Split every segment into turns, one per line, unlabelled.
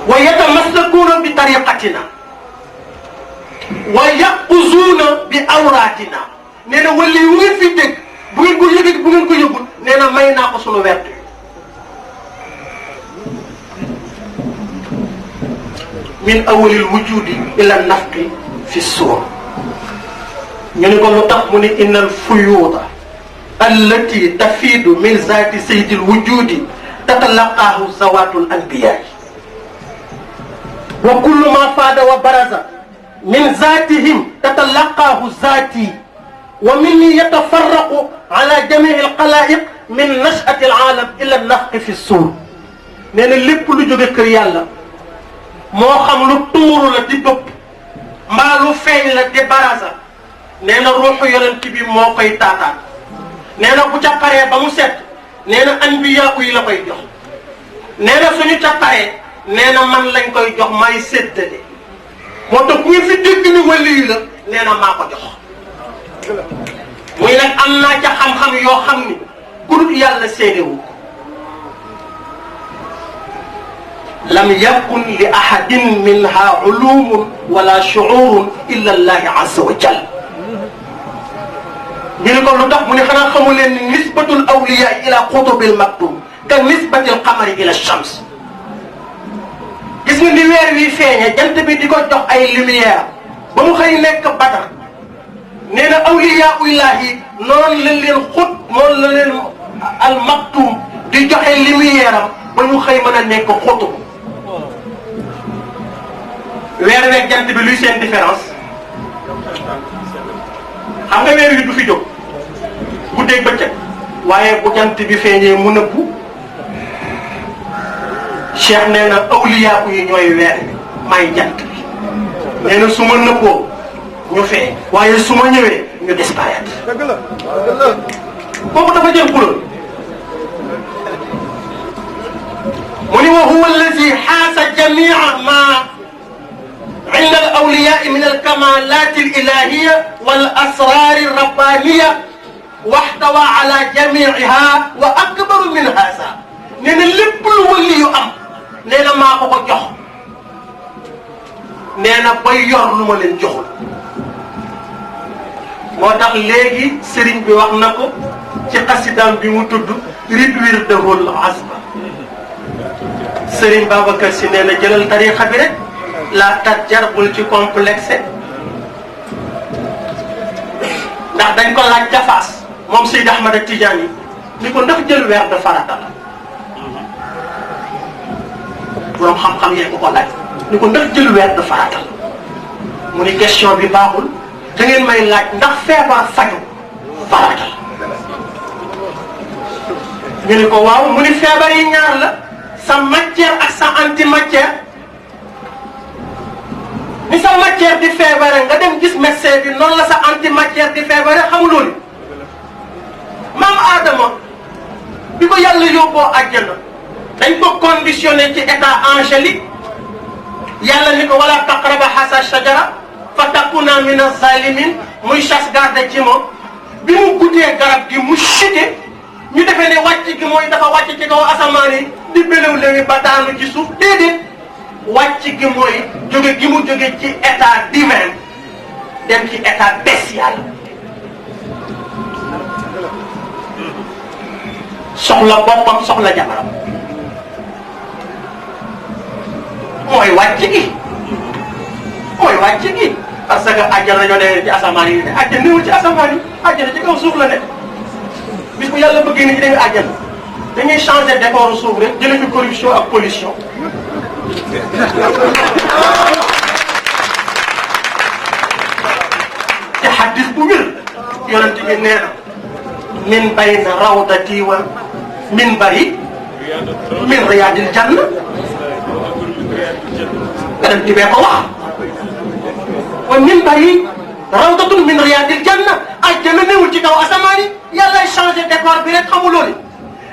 wa yatamassakuuna bi tariqatina wa yaquzuuna bi awraatina nee na wali wu ngeen fi dégg bu ngeen ko yëgee bu ngeen ko yëgul nee na may naa ko sunu vertu min awalil wujudi ila nafqi fi suur ñu ne ko lu tax mu ne innal fuyuuda allati tafiidu min zaati sayyidil wujudi tatalaqaahu zawaatul anbiyaa wa kullu ma faada wa baraza min zaatihim tatalaqaahu zaati wa minni yatafarraqu ala jamii alxalaa'iq min nash'ati alaalam ila nafqi fi suur nee na lépp lu jóge kër yàlla moo xam lu tuuru la di bëpp mbaa lu feeñ la di baraza nee na ruuxu yonent bi moo koy taataan nee na bu ca paree ba mu set nee na anbiyaa yi la koy jox nee na suñu ca paree nee na man lañ koy jox may séddale moo tax ku fi dégg ni wali yi la nee na maa ko jox muy nag am naa ca xam-xam yoo xam ni ku dul yàlla séedewu ko lam yakun li ahadin minha ulumun wala shuurun illa allahi azza wa jal ñu ne ko lu tax mu ne xanaa xamu leen ni nisbatul awliya ila qutubil maktum ka nisbatil qamari ila shams gis nga ni weer wi feeñe jant bi di ko jox ay lumière ba mu xëy nekk Badar nee na awliya ullahi noonu la leen xut noonu la leen al maktum di joxe lumière am ba ñu xëy mën a nekk xutub weer weeg jant bi luy seen différence xam nga weer wi du fi jóg guddeeg bëccëg waaye bu jant bi feeñee mu nëbbu Cheikh nee na awliya yi ñooy weer bi may jant bi nee na su ma nëbboo ñu feeñ waaye su ma ñëwee ñu disparaître kooku dafa jël couleur mu ni wa huwa allazi xaasa jamia ma inda al awliyaa min al kamalat al ilahiyya wal asrar al rabbaniyya waxtawa ala jamiiha wa akbaru min haza nee na lépp lu wali yu am nee na maa ko ko jox nee na bay yor lu ma leen joxul moo tax léegi sëriñ bi wax na ko ci xasidaam bi mu tudd ridwir dahul asba sëriñ Babacar Si nee na jëlal tarixa bi rek la tajjar bul ci complexé ndax dañ ko laaj jafaas moom Seydi Ahmad Tidiane yi ni ko ndax jël weer de farata la borom xam-xam yee ko laaj ni ko ndax jël weer de farata la mu ni question bi baaxul da ngeen may laaj ndax feebar faju farata la ñu ni ko waaw mu ni feebar yi ñaar la sa matière ak sa antimatière ni sa matière di feebare nga dem gis médecin bi noonu la sa antimatière di feebare xamuloo ni maam Adama bi ko yàlla yóbboo àjjana dañ ko conditionné ci état angélique yàlla ni ko wala taqraba hasa shajara fa takuna min az-zalimin muy chasse garde ci moom bi mu guddee garab gi mu chuté ñu defee ne wàcc gi mooy dafa wàcc ci kaw asamaan yi di bélew léegi ba daanu ci suuf déedéet wàcc gi mooy jóge gi mu jóge ci état divin dem ci état bestial soxla boppam soxla jabaram mooy wàcc gi mooy wàcc gi parce que àjjana ñoo ne ci asamaan yi ne àjjana newul ci asamaan yi àjjana ci kaw suuf la ne bis bu yàlla bëggee ni ci dañu àjjana dañuy changer décor suuf rek jëlee fi corruption ak pollution te xaddis bu wér yonent bi nee na min bayna rawdati wa minbari min riyaadil janna yonent bi ko wax wa minbari rawdatun min riyaadil janna àjjana newul ci kaw asamaan yi yàllay changé décor bi rek xamuloo ni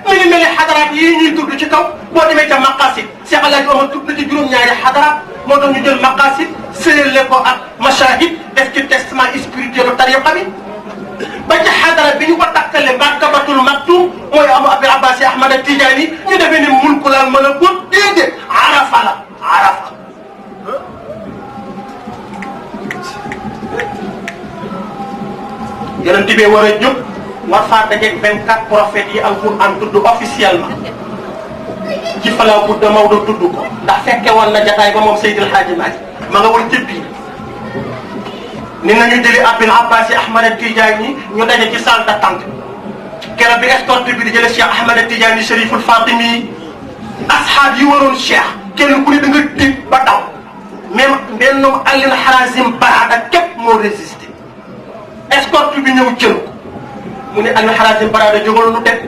mi ngi mel ni xadaraat yii ñuy tudd ci kaw boo demee ca maqasid Cheikh El Hadj Omar tudd na ci juróom-ñaari xadaraat moo tax ñu jël maqasid séddale ko ak mashahid def ci testament spirituel tariqa bi ba ci xadara bi ñu ko takkale martabatul maktum mooy Abil Abbas Ahmad Tijaani ñu defee ne mulku la malakut déedéet arafa la arafa. yonent bi war a jóg war faa dajeeg 24 prophètes yi alquran tudd officiellement ci falaa budda Maodo tudd ko ndax fekke woon na jataay ba moom Seydil Hadji Malick ma nga woon ci biir ni nañu jëli Abil Abbas Ahmad Tijaani ñu daje ci salle d'attente keroog bi escorte bi di jële Cheikh Ahmad Tijaani Chériful Fatimi asxaab yi waroon Cheikh kenn ku ne da nga tiit ba daw même benn Alioune Harazim Barada képp moo résisté escorte bi ñëw jël ko mu ne Alioune Harazim Barada jógal nu teg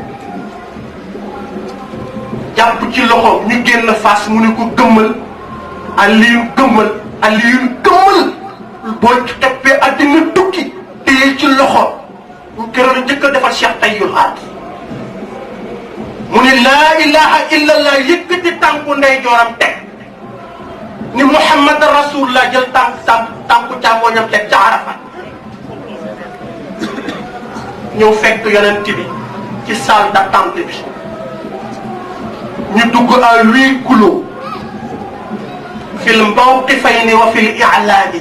jàpp ci loxo ñu génn face mu ne ko gëmmal Alioune gëmmal Alioune gëmmal boo ci toppee addina tukki téye ci loxo ñu keroog la njëkk a defal Cheikh Tayyul Haat mu ne laa ilaha illallah yëkkati tànku ndeyjooram teg ni Muhammad rasulullah jël tànku càmmooñam teg ca Arafat ñëw fekk yonent bi ci salle d'attente bi ñu dugg à huis clos fil mawqifayni wa fil i'laani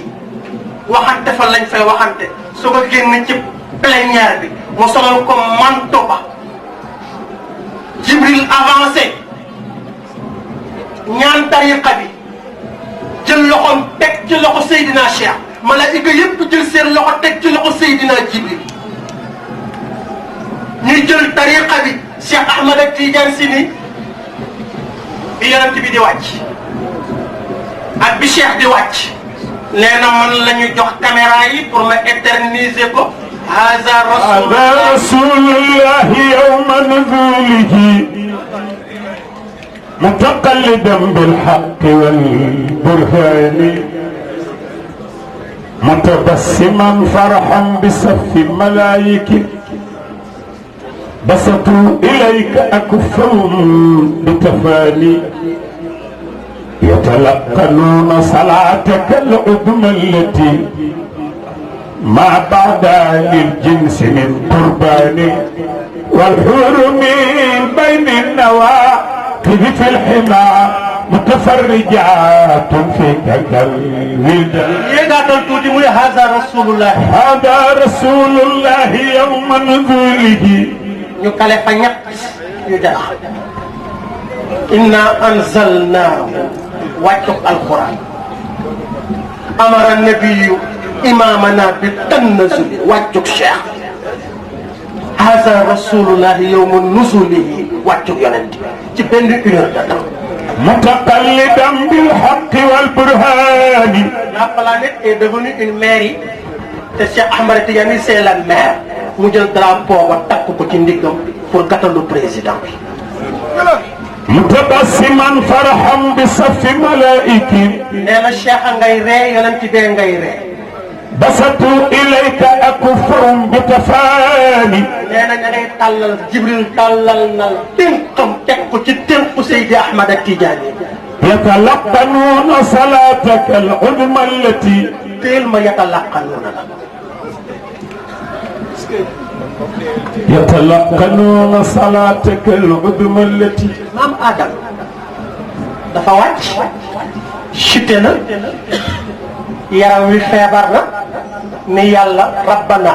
waxante fa lañ fay waxante su ko génn ci plénière bi mu solal ko manto ba Jibril avancé ñaan tariqa bi jël loxoom teg ci loxo Seydina Cheikh malaayika yëpp jël seen loxo teg ci loxo Seydina Jibril ñuy jël tariqa bi Cheikh Ahmad Tidiane Sy ni bi yonent bi di wàcc ak bi Cheikh di wàcc nee na man la ñu jox caméra yi pour ma éterniser ko. هذا رسول الله
يوم نزوله متقلدا بالحق والبرهان متبسما فرحا بصف ملائك بسطوا إليك أكفهم بتفاني يتلقنون صلاتك العظمى التي ما بعد للجنس من قربان والحور من بين النواقذ في الحمى متفرجات فيك كالولدان
هذا رسول الله
هذا رسول الله يوم نزوله
إنا أنزلناه واتق القرآن أمر النبي إمامنا بالتنزل واتق الشيخ هذا رسول الله يوم نزوله واتق ينتي تبين
متقلدا بالحق والبرهان.
La planète est devenue une mairie te Cheikh Ahmad Tidiane c'est la maire mu jël drapeau ba takk ko ci ndigam pour gàttandu président bi.
متبسما فرحا بصف ملائك.
nee na Cheikh ngay ree yonent bee ngay ree.
بسطوا إليك أكفهم بتفاني.
nee na ña ngay tàllal Jibril tàllal na tënkam teg ko ci tënku Seydi Ahmad Tidiane.
يتلقنون صلاتك العظمى التي.
teel ma يتلقنون.
يتلقنون صلاتك العظمى التي.
maam Adam dafa wàcc. chuté na. yaram wi feebar na. ni yàlla rabbana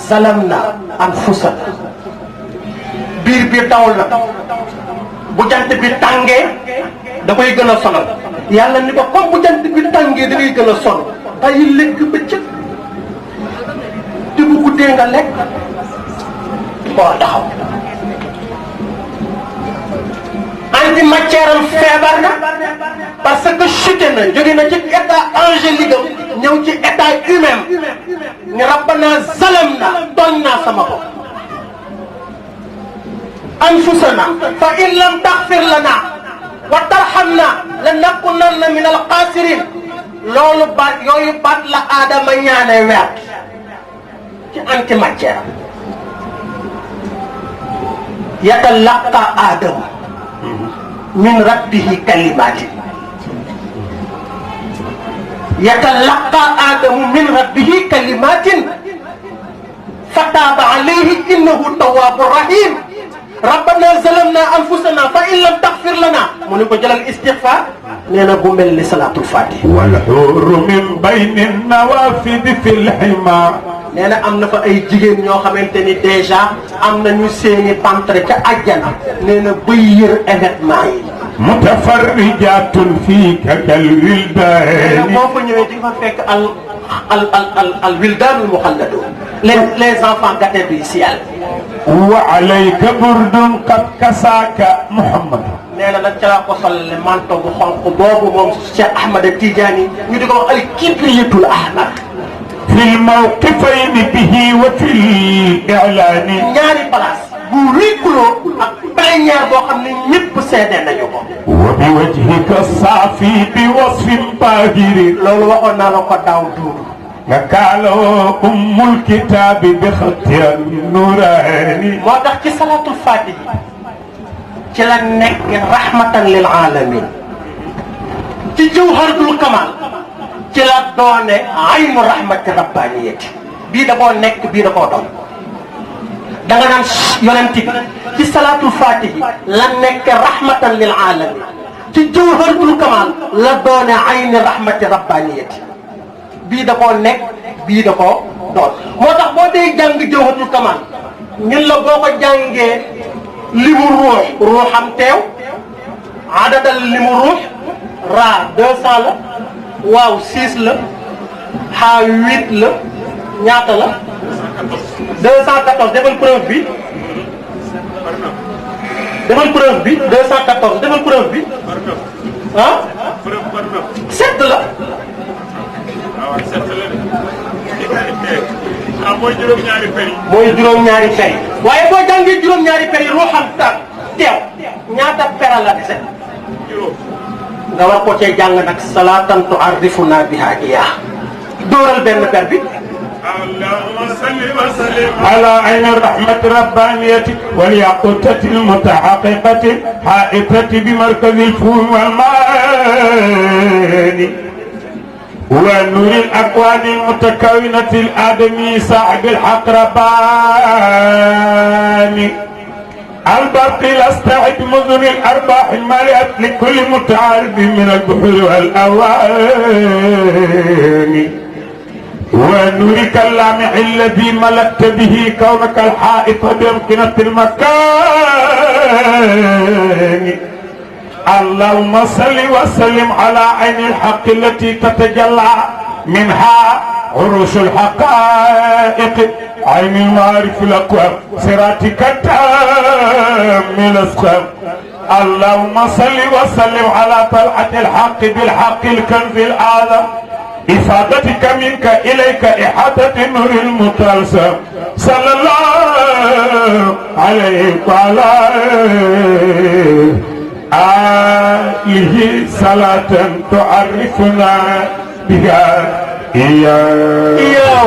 zalamna anfusana. biir bi daw na. bu jant bi tàngee da koy gën a sonal. yàlla ni ko comme bu jant bi tàngee da ngay gën a sonal. bàyyi lekk bëccëg. te bu guddee nga lekk. koo taxaw. anti matière am feebar na parce que chuté na jóge na ci état angélique am ñëw ci état humain ni rabbana zalam na tooñ naa sama bopp. anfusana fa in lam taxfir lana wa tarhamna lanakunanna min alxaasirin. loolu baat yooyu baat la aadama ñaane weer ci anti matière am. yatalaqa aadamu min rabbihi kalimatin. yatalaqa aadamu min rabbihi kalimatin fataaba alayhi innahu tawwaabu rahim rabbana zalamna anfusana fa in lam taxfir lana mu ne ko jëlal istixfar nee na bu mel ni salaatul fatiha.
wal xuuru min bayni nawafid fi lxima.
nee na am na fa ay jigéen ñoo xamante ni déjà am nañu seeni pantre ca àjjana. nee na bay yër événement yi.
mutafarrijatun fiika kal wildaani.
nee na boo fa ñëwee di nga fa fekk al wildaanul muxalladun les enfants gâtés du ciel.
wa alayka burdun qad kasaaka Muhammad.
nee na nag ca laa ko solale manto bu xonq boobu moom Cheikh Ahmad Tidiane ñu di ko wax al kibriyatul ahmar.
fil mawqifayni bihi wa fil i'laani.
ñaari place bu rikuloo ak plénière boo xam ne ñëpp seede nañu ko.
wa bi wajhika saafi bi wasfin baahiri.
loolu waxoon naa la ko daaw duuru.
nga kaaloo ummul kitaabi bi xatiyan nuraani.
moo tax ci salatul fatihi ci la nekk rahmatan lil alamin ci jawharatul kamal ci la doone aynu rahmati rabbaniyati bii da koo nekk bii da koo doon da nga naan yonent bi ci salatul fatihi la nekk rahmatan lil alamin ci jawharatul kamal la doone aynu rahmati rabbaniyati bii da koo nekk bii da koo doon moo tax boo dee jàng jawharatul kamal ñun la boo ko jàngee limu ruuxam teew adadal limu ruux raa 200 la waaw 6 la xaa 8 la ñaata la 214 defal preuve bi defal preuve bi 214 defal preuve bi ah 7 la
mooy juróom-ñaari peri.
mooy juróom-ñaari peri waaye boo jàngee juróom-ñaari peri ruuxam teew ñaata pera la dese nga war ko cee jàng nag salaatan tu'arrifuna biha iyyah dóoral benn per bi.
allahumma salli wa sallim ala ayni rahmati rabbaniyati wal yaqutati al mutahaqqiqati haitati bi markazi al fuhum wal maani ونور الأكوان المتكونة الآدمي صاحب الحق رباني البرق الاستعد مذن الأرباح المالئة لكل متعارف من البحور والأواني ونورك اللامع الذي ملكت به كونك الحائط بأمكنة المكان اللهم صل وسلم على عين الحق التي تتجلى منها عروش الحقائق عين المعارف الاكوان صراطك التام الاسقام اللهم صل وسلم على طلعة الحق بالحق الكنز الاعظم افادتك منك اليك احاطة النور المتلسم صلى الله عليه وعلى آله صلاة تعرفنا بها
yaa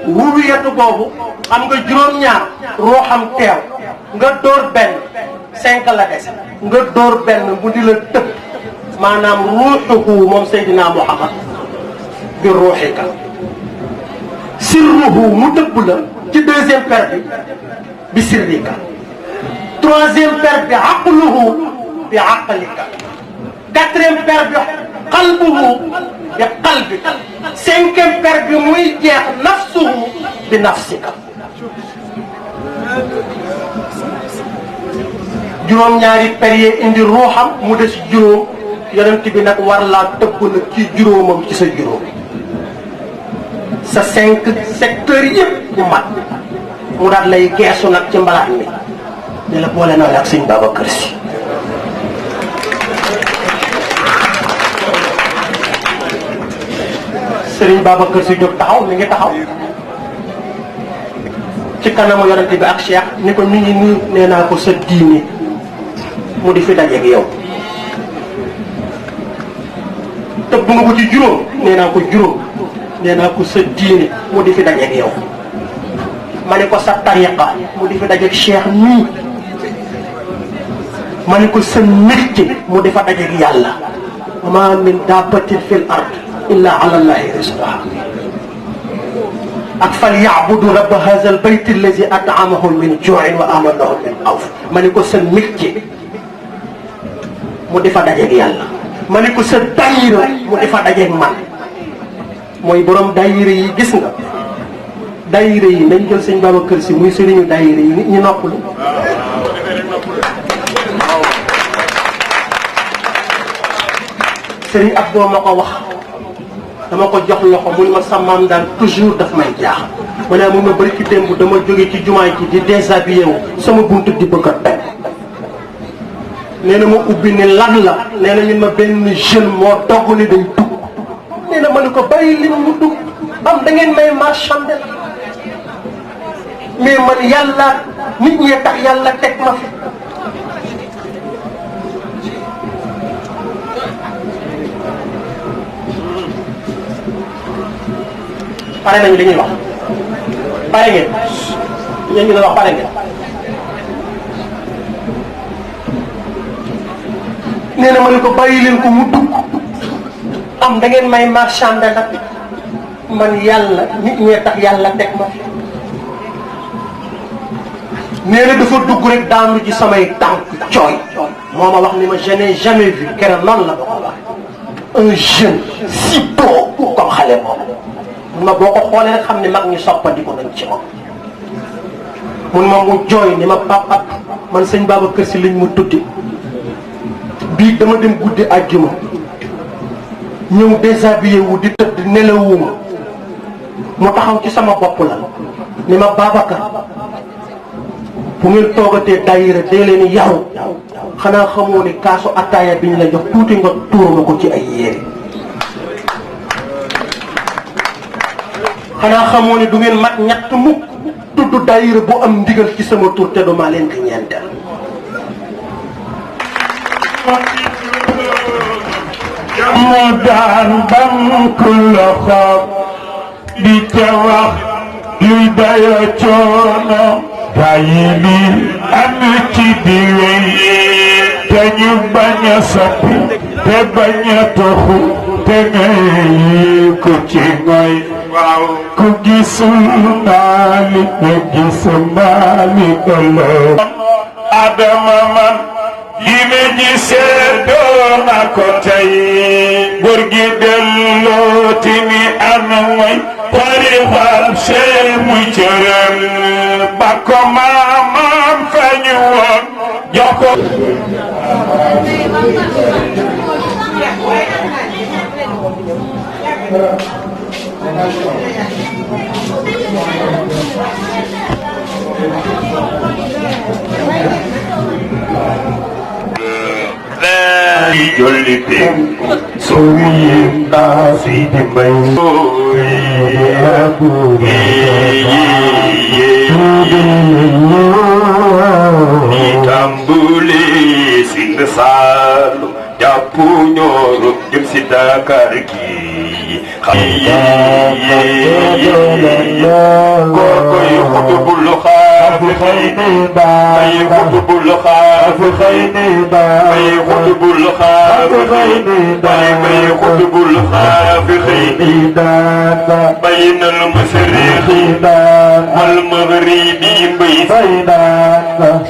wuwiyatu boobu am nga juróom-ñaar ruuxam teew nga dóor benn 5 la des nga dóor benn mu di la tëb maanaam ruuxuhu moom Seydina Muhammad bi ruuxika sirruhu mu tëbb la ci deuxième paire bi sirrika troisième paire bi aqluhu bi aqlika quatrième paire bi qalbuhu bi qalbika cinquième paire bi muy jeex nafsuhu bi nafsika juróom-ñaari paire yi indi ruuxam mu des juróom yonent bi nag war laa tëbb nag ci juróomam ci sa juróom sa 5 secteurs yëpp bu mat mu daal lay geesu nag ci mbalaat mi ne la boole naa la ak sëñ Babacar Si Sëriñ Babacar Si jóg taxaw mi ngi taxaw ci kanamu yonente bi ak Cheikh ni ko mi ngi nii nee naa ko sa diine mu di fi dajeeg yow tëbb nga ko ci juróom nee naa ko juróom nee naa ko sa diine mu di fi dajeeg yow ma ne ko sa tariqa mu di fi dajeeg Cheikh nii ma ne ko sa métier mu di fa dajeeg yàlla ma min dabbatin fil ard illa ala llahi rizquha ak fal yaabudu rabba haza al bayt allazi at'amahum min ju'in wa amanahum min xawf. ma ni ko sa métier mu di fa dajeeg yàlla. ma ni ko sa daayira mu di fa dajeeg man. mooy borom daayira yi gis nga. daayira yi nañ jël sëñ Babacar Si muy sëriñu daayira yi nit ñi noppalu. sëriñ Abdou ma ko wax dama ko jox loxo mu ne ma sa maam daal toujours daf may jaaxal. ma ne mun ma bëri ci démb dama jóge ci jumaay ji di déshabillé wu sama buntu di bëgg a teg. nee na ma ubbi ni lan la nee na ñun ma benn jeune moo dogg ni day dugg. nee na ma ne ko bàyyi li mu dugg am da ngeen may marchandé mais man yàlla nit ñee tax yàlla teg ma fi. pare nañu li ñuy wax pare ngeen yéen ñu la wax pare ngeen. nee na ma ne ko bàyyi leen ko mu dugg am da ngeen may marchandé nag man yàlla nit ñee tax yàlla teg ma fi. nee na dafa dugg rek daanu ci samay tànk cooy moo ma wax ni ma je n'ai jamais vu keroog noonu la ba ko wax un jeune si beau comme xale boobu. mun ma boo ko xoolee rek xam ne mag ñi soppandiku nañ ci moom. mun ma mu jooy ni ma papa man sëñ Babacar Si lañ ma tuddi bii dama dem guddi àjjuma ñëw déshabillé wu di tëdd nelawuma mu taxaw ci sama bopp la ni ma Babacar bu ngeen toogatee daayira dee leen yaru xanaa xamoo ni kaasu attaaya bi ñu la jox tuuti nga tuurama ko ci ay yére. xanaa xamoo ni du ngeen mat ñett mukk tudd daayira bu am ndigal ci sama tur te du maa leen di ñeenteel.
mu daan bam ku loxo di ca wax luy dayoo coono bàyyi li am ci di wéy te ñu bañ a soppi te bañ a toxu te ngay ku ci ngoy ku gisul maali te gis maali ëllëg Adama man li ma gisee doon na ko tey góor gi dellooti ni ana mooy tarixal see muy cëram ba ko maamam feeñu woon jox ko jolli pe sowi na si di bay ni tambuli sing salu jàppu ñoru jëm si Dakar gi koy xutubul xaaf xayni bay xutubul xaaf xayni bay xutubul xaaf xayni bay xutubul xaaf xayni bayna al masriqi wal maghribi bay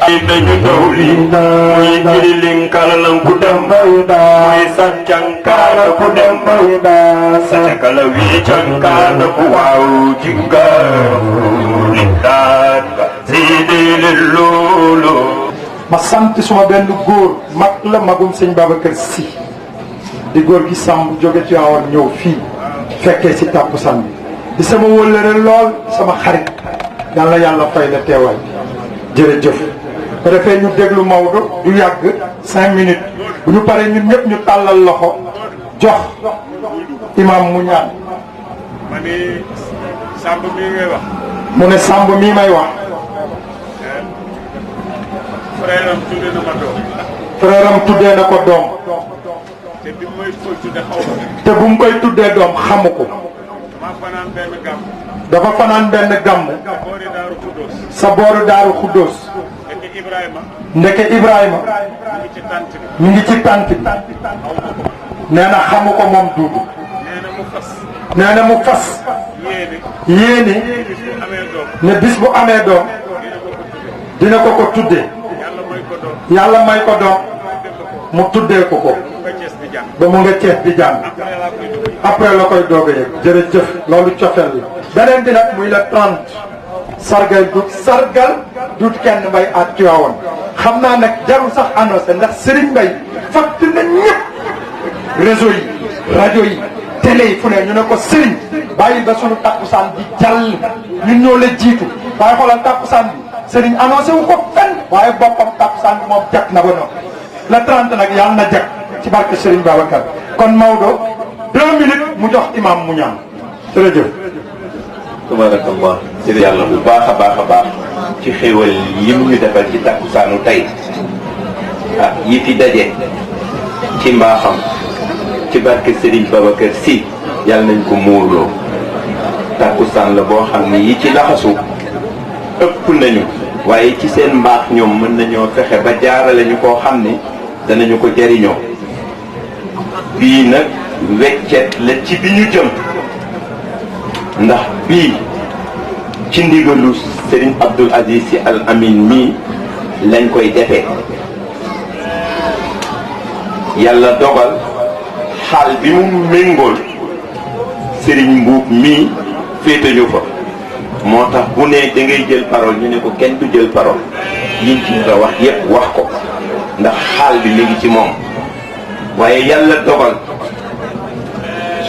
ay dañu dawli mooy jëli linkalalan ku dem mooy sàncankala ku dem sàncankala wi cankala ku waaw jinga lindaat siidile loolo.
ma sant suma benn góor mag la magum sëñ Babacar Si di góor gi Samb jóge ci awoon ñëw fii fekkee si tàkkusaan bi di sama wëllëre lool sama xarit yàlla yàlla fay la teewaay jërëjëf. bu defee ñu déglu Maodo du yàgg 5 minutes bu ñu paree ñun ñëpp ñu tàllal loxo jox imam mu ñaan.
ma ni Samb mii ngay wax.
mu ne Samb mii may wax.
frère am tuddee na ma doom.
frère am tuddee na ko doom.
te bi mooy koy tuddee xaw ma.
te bu mu koy tuddee doom xamu ko.
maa fanaan benn gàmm.
dafa fanaan benn gàmm.
boori Daaru Xuddoos.
sa booru Daaru Xuddoos.
ndeke Ibrahima.
ndeke Ibrahima.
mu ngi ci tànt bi.
mi ngi ci tànt bi. nee na xamu ko moom Duudu.
nee na mu fas.
nee na mu fas yéene ne bis bu amee doom dina ko ko tuddee yàlla may ko doom mu tuddee ko ko ba mu nga cees di jàng après la koy doog a yëg jërëjëf loolu cofeel la beneen bi nag muy la 30 sargal dut kenn mbay at Tiwaawan xam naa nag jarul sax annoncé ndax Serigne Mbaye fàtt na ñëpp réseau yi rajo yi télé yi fu ne ñu ne ko Serigne bàyyi ba sunu takkusaan di jàll ñun ñoo la jiitu waaye xoolal takkusaan bi Serigne annoncé wu ko fenn waaye boppam takkusaan bi moom jag na ba noonu la 30 nag yàlla na jag ci barke Serigne Babacar kon Maodo 2 minutes mu jox imam mu ñaan jërëjëf.
tabarakallah jërëjëf yàlla bu baax a baax a baax ci xéwal yim ñu defal ci takkusaanu tey ah yi fi daje ci mbaaxam ci barke Serigne Babacar Sy yàlla nañ ko muurloo takkusaan la boo xam ne yi ci laxasu ëpp nañu waaye ci seen mbaax ñoom mën nañoo fexe ba jaarale ñu koo xam ni danañu ko jariñoo bii nag weccet la ci bi ñu jëm ndax bii ci ndigalu Serigne Abdoul Aziz Sy Al Amin mii lañ koy defee yàlla dogal xaal bi mu méngool Serigne Mbuub mii féete ñu fa moo tax bu ne da ngay jël parole ñu ne ko kenn du jël parole yiñ ci nga wax yépp wax ko ndax xaal bi mi ngi ci moom waaye yàlla dogal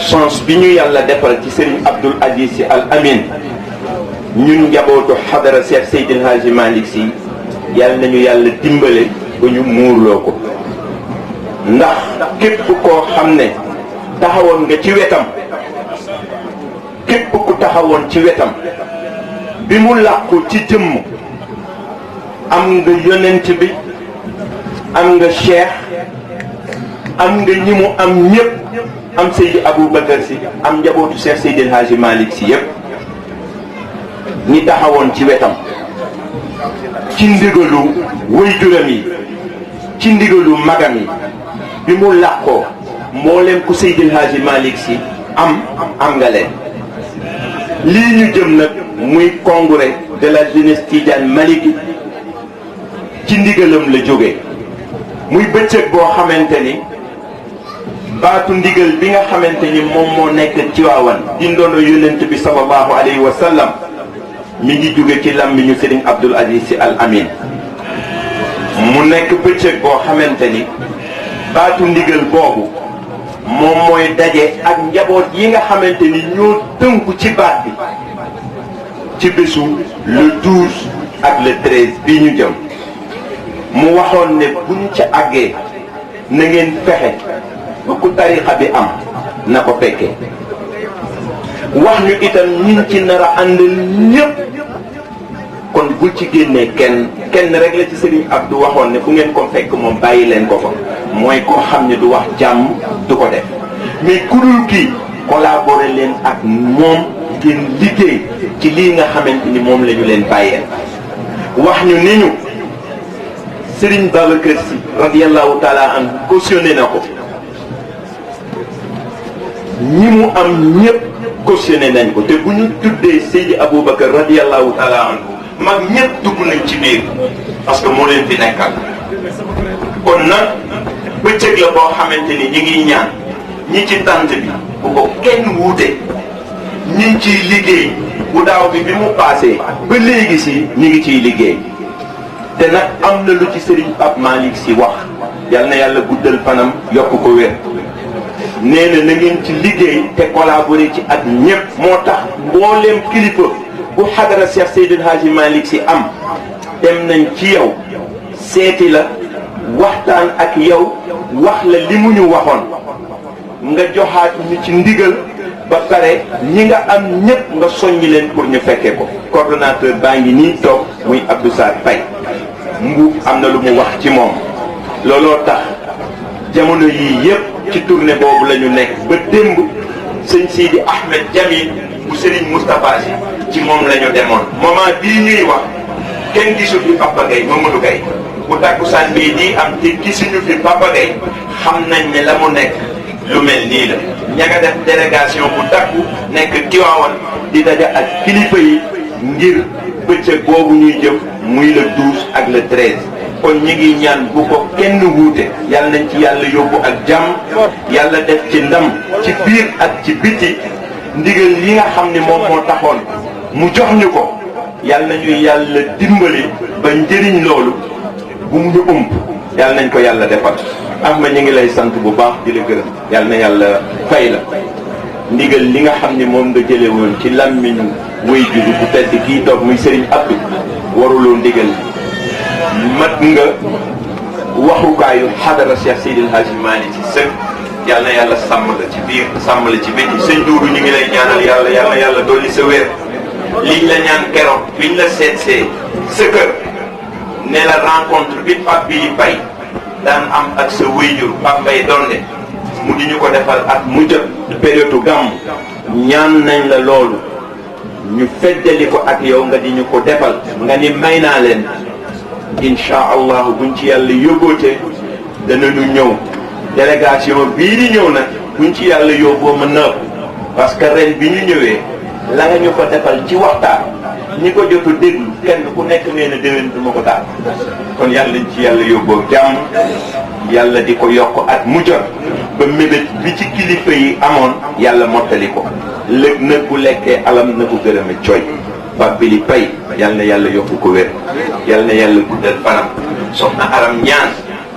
chance bi ñu yàlla defal ci Serigne Abdoul Aziz Sy Al Amin ñun njabootu xadara Cheikh Seydil Hadji Malick Sy yàlla nañu yàlla dimbale ba ñu muurloo ko ndax képp koo xam ne taxawoon nga ci wetam képp ku taxawoon ci wetam bi mu làqu ci jëmm am nga yonent bi am nga cheikh am nga ñi mu am ñëpp am Seydi Aboubacar Sy am njabootu Cheikh Seydil Hadji Malick Sy yëpp ñi taxawoon ci wetam ci ndigalu waajuram yi ci ndigalu magam yi bi mu làqoo mboolem ku Seydil Hadji Malick Sy am nga leen lii ñu jëm nag muy congrès de la jeunesse tidiane maliki ci ndigalam la jóge muy bëccëg boo xamante ni baatu ndigal bi nga xamante ni moom moo nekk Tiwaawan di ndono yonent bi sallallahu alayhi wa sallam mi ngi jóge ci làmmiñu Serigne Abdoul Aziz Sy Al Amin mu nekk bëccëg boo xamante ni baatu ndigal boobu moom mooy daje ak njaboot yi nga xamante ni ñoo tënku ci baat bi ci bésu le 12 ak le 13 bii ñu jëm mu waxoon ne buñ ca àggee na ngeen fexe ba ku tarixa bi am na ko fekkee wax ñu itam ñin ci nar a àndal ñépp kon bul ci génnee kenn rek la ci Serigne Abdou waxoon ne fu ngeen ko fekk moom bàyyi leen ko fa mooy koo xam ne du wax jàmm du ko def mais ku dul kii collaborer leen ak moom ngeen liggéey ci lii nga xamante ni moom la ñu leen bàyyee wax ñu ni ñu Serigne Babacar Sy radiyallahu taala anhu cautionné na ko ñi mu am ñëpp cautionné nañ ko te bu ñu tuddee Seydi Aboubacar radiyallahu taala anhu mag ñëpp dugg nañ ci biir parce que moo leen fi nekkal kon nag bëccëg la boo xamante ni ñi ngi ñaan ñi ci tànt bi bu ko kenn wuute ñi ngi ciy liggéey bu daaw bi mu paasee ba léegi si ñi ngi ciy liggéey te nag am na lu ci Serigne Pape Malick Sy wax yal na yàlla guddal fanam yokk ko wér nee na na ngeen ci liggéey te collaborer ci ak ñëpp moo tax mbooleem kilifa bu xadara Cheikh Seydil Hadji Malick Sy am dem nañ ci yow seeti la waxtaan ak yow wax la li mu ñu waxoon nga joxaat ñu ci ndigal ba pare ñi nga am ñëpp nga soññi leen pour ñu fekkee ko coordonnateur baa ngi nii toog muy Abdou Sarr Faye Mbuub am na lu mu wax ci moom looloo tax jamono yii yëpp ci tournée boobu la ñu nekk ba démb sëñ Sidi Ahmed Jamil bu Serigne Moustapha Sy ci moom la ñu demoon moment bii ñuy wax kenn gisul fi Papa Gueye Mamadou Gueye bu takkusaan bii di am te gisuñu fi Papa Gueye xam nañ ne la mu nekk lu mel nii la ña nga def délégation bu takku nekk Tiwaawan di daja ak kilifa yi ngir bëccëg boobu ñuy jëm muy le 12 ak le 13 kon ñi ngi ñaan bu ko kenn wuute yàlla nañ ci yàlla yóbbu ak jàmm yàlla def ci ndam ci biir ak ci biti ndigal yi nga xam ne moom moo taxoon mu jox ñu ko yàlla nañu yàlla dimbali ba njëriñ loolu bu mu ñu ëmb yàlla nañ ko yàlla defal am ma ñu ngi lay sant bu baax di la gërëm yàlla na yàlla fay la ndigal li nga xam ne moom nga jële woon ci làmmiñu wéy juru bu tedd kii toog muy Serigne Abdou waruloo ndigal mat nga waxukaayu xadara Cheikh Seydil Hadji Malick ci sëg yàlla na yàlla sàmm la ci biir sàmm la ci biti sëñ Duudu ñu ngi lay ñaanal yàlla yàlla dolli sa wér liñ la ñaan keroog biñ la seetsee sa kër ne la rencontre bi Pape bi bay daan am ak sa wéyjur Pape Mbaye Donde mu di ñu ko defal ak mu jot période gàmm ñaan nañ la loolu ñu feddali ko ak yow nga di ñu ko defal nga ni may naa leen incha allah buñ ci yàlla yóbbootee danañu ñëw délégation bii di ñëw nag buñ ci yàlla yóbboo mën na parce que ren bi ñu ñëwee la nga ñu ko defal ci waxtaan ñi ko jotu déglu kenn ku nekk nee na déwén du ma ko daal kon yàlla nañ ci yàlla yóbboo jàmm yàlla di ko yokk at mu jot ba mébét bi ci kilifa yi amoon yàlla mottali ko lëg na ku lekkee alam na ko gërëme coy Pape Bili Pay yàlla na yàlla yokk ko wér yàlla na yàlla guddal fanam soxna aram ñaan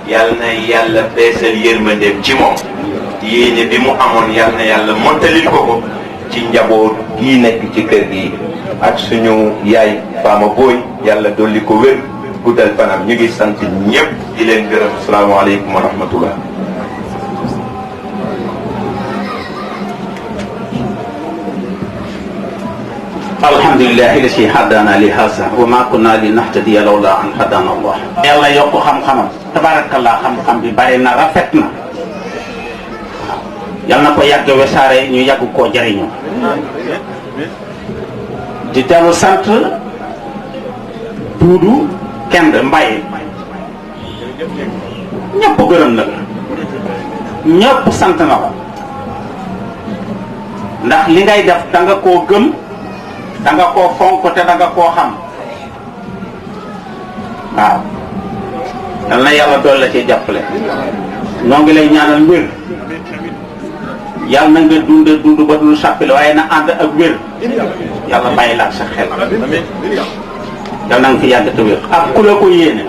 yàlla na yàlla beesal yërmandeem ci moom yéene bi mu amoon yàlla na yàlla mottalil ko ci njaboot gii nekk ci kër gi ak suñu yaay Fama Boy yàlla dolli ko wér guddal fanam ñu ngi sant ñëpp di leen gërëm asalaamaaleykum wa rahmatullah
alhamdulilahi la si haddaana li haasa wa ma kunna li nahtadiya lawla an haddaana allah yàlla yokk xam-xamam tabarakallah xam-xam bi bari na rafet na waaw yal na ko yàgg wesaare ñu yàgg koo jariñoo di dellu sant Duudu Kend Mbaye ñëpp gërëm na la ñëpp sant na ko ndax li ngay def da nga koo gëm da nga koo fonk te da nga koo xam waaw yal na yàlla dool la ci jàppale ñoo ngi lay ñaanal wér yàlla na nga dund ba dul sàppile waaye na ànd ak wér yàlla bàyyi la ak sa xel yal na nga fi yàgg te wér ak ku la ko yéene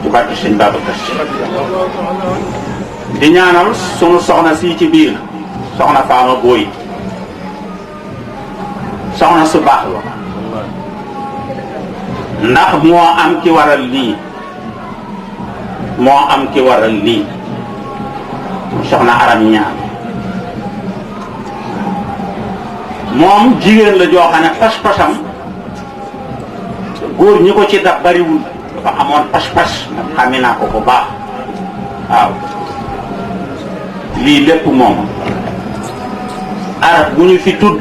ci barke sëñ Babacar Si di ñaanal sunu soxna sii ci biir soxna Fama Boy soxna su baax la ndax moo am ki waral lii soxna aram ñaan moom jigéen la joo xam ne pas-pasam góor ñi ko ci daf bariwul dafa amoon pas-pas ndax xame naa ko bu baax waaw lii lépp moom arab bu ñu fi tudd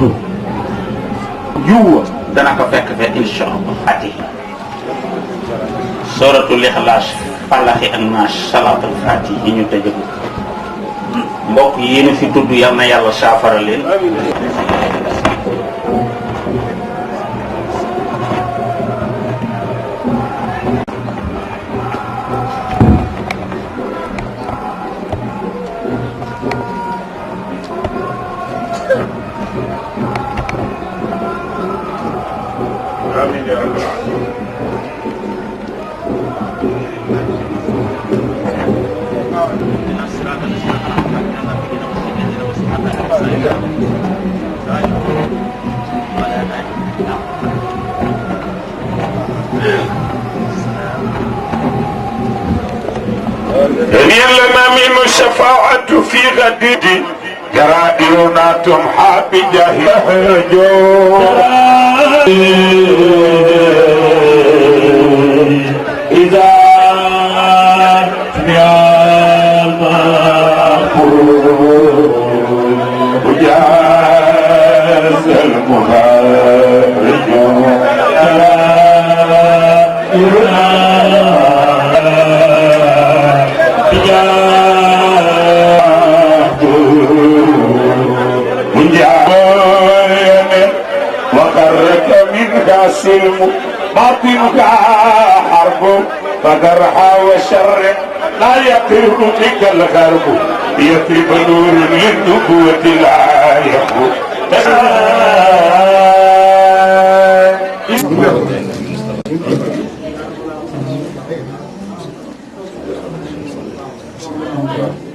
juwa dana ko fekk fe insha allah fatiha suratul ixlaas falaxi ak naas salaatul fatiha yi ñu tëjëgu mbokk yi ñu fi tudd yal na yàlla saafara leen
لنا من الشفاعة في غد جرائرنا تمحى بجاه إذا وجاز المخارج جرائرنا السلم باطنك حرب فدرها وشرق لا يقرب بك الغرب يطرب نور للنبوة لا يخبو
Thank you.